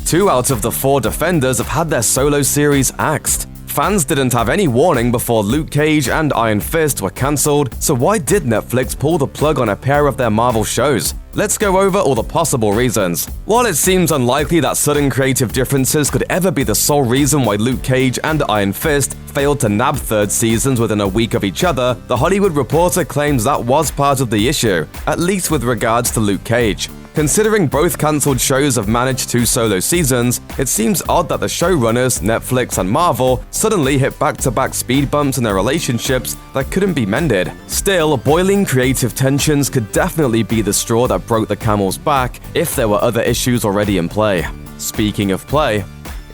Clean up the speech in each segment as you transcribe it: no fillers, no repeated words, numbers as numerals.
2 out of the 4 Defenders have had their solo series axed. Fans didn't have any warning before Luke Cage and Iron Fist were cancelled, so why did Netflix pull the plug on a pair of their Marvel shows? Let's go over all the possible reasons. While it seems unlikely that sudden creative differences could ever be the sole reason why Luke Cage and Iron Fist failed to nab 3rd seasons within a week of each other, The Hollywood Reporter claims that was part of the issue, at least with regards to Luke Cage. Considering both cancelled shows have managed 2 solo seasons, it seems odd that the showrunners, Netflix and Marvel, suddenly hit back-to-back speed bumps in their relationships that couldn't be mended. Still, boiling creative tensions could definitely be the straw that broke the camel's back if there were other issues already in play. Speaking of play,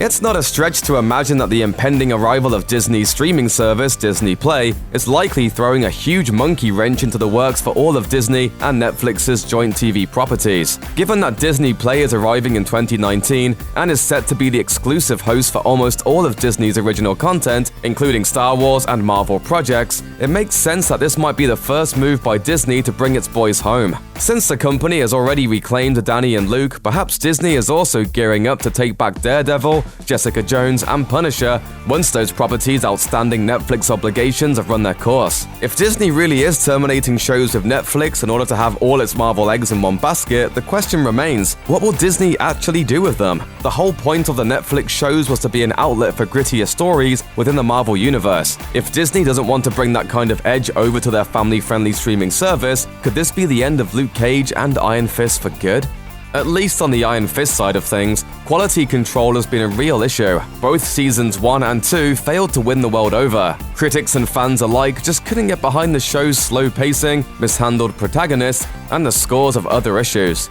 it's not a stretch to imagine that the impending arrival of Disney's streaming service, Disney Play, is likely throwing a huge monkey wrench into the works for all of Disney and Netflix's joint TV properties. Given that Disney Play is arriving in 2019 and is set to be the exclusive host for almost all of Disney's original content, including Star Wars and Marvel projects, it makes sense that this might be the first move by Disney to bring its boys home. Since the company has already reclaimed Danny and Luke, perhaps Disney is also gearing up to take back Daredevil, Jessica Jones, and Punisher once those properties' outstanding Netflix obligations have run their course. If Disney really is terminating shows with Netflix in order to have all its Marvel eggs in one basket, the question remains, what will Disney actually do with them? The whole point of the Netflix shows was to be an outlet for grittier stories within the Marvel universe. If Disney doesn't want to bring that kind of edge over to their family-friendly streaming service, could this be the end of Luke Cage and Iron Fist for good? At least on the Iron Fist side of things, quality control has been a real issue. Both seasons 1 and 2 failed to win the world over. Critics and fans alike just couldn't get behind the show's slow pacing, mishandled protagonists, and the scores of other issues.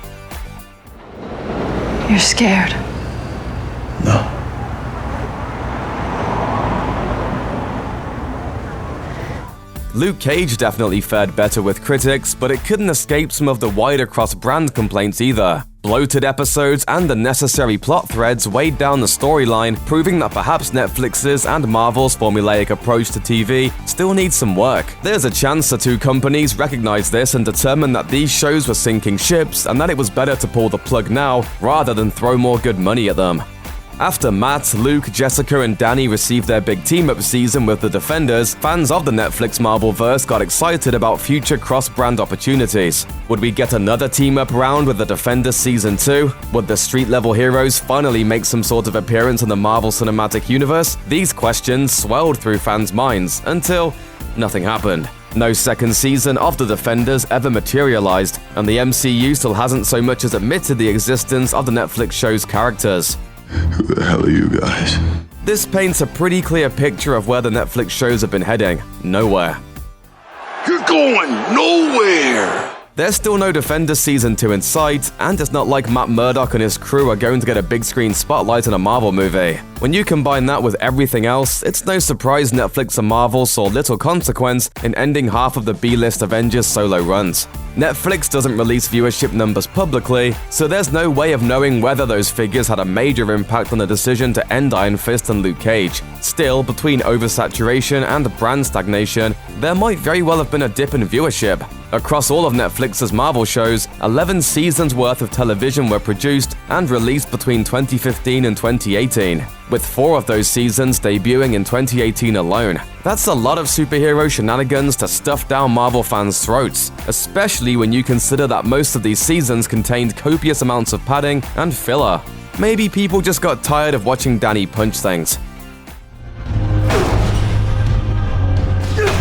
You're scared? No. Luke Cage definitely fared better with critics, but it couldn't escape some of the wider cross-brand complaints either. Bloated episodes and unnecessary plot threads weighed down the storyline, proving that perhaps Netflix's and Marvel's formulaic approach to TV still needs some work. There's a chance the 2 companies recognized this and determined that these shows were sinking ships and that it was better to pull the plug now rather than throw more good money at them. After Matt, Luke, Jessica, and Danny received their big team-up season with the Defenders, fans of the Netflix Marvelverse got excited about future cross-brand opportunities. Would we get another team-up round with the Defenders Season 2? Would the street-level heroes finally make some sort of appearance in the Marvel Cinematic Universe? These questions swelled through fans' minds until nothing happened. No 2nd season of The Defenders ever materialized, and the MCU still hasn't so much as admitted the existence of the Netflix show's characters. Who the hell are you guys? This paints a pretty clear picture of where the Netflix shows have been heading. Nowhere. You're going nowhere! There's still no Defenders Season 2 in sight, and it's not like Matt Murdock and his crew are going to get a big screen spotlight in a Marvel movie. When you combine that with everything else, it's no surprise Netflix and Marvel saw little consequence in ending half of the B-list Avengers solo runs. Netflix doesn't release viewership numbers publicly, so there's no way of knowing whether those figures had a major impact on the decision to end Iron Fist and Luke Cage. Still, between oversaturation and brand stagnation, there might very well have been a dip in viewership. Across all of Netflix's Marvel shows, 11 seasons worth of television were produced and released between 2015 and 2018, with 4 of those seasons debuting in 2018 alone. That's a lot of superhero shenanigans to stuff down Marvel fans' throats, especially when you consider that most of these seasons contained copious amounts of padding and filler. Maybe people just got tired of watching Danny punch things. Yeah!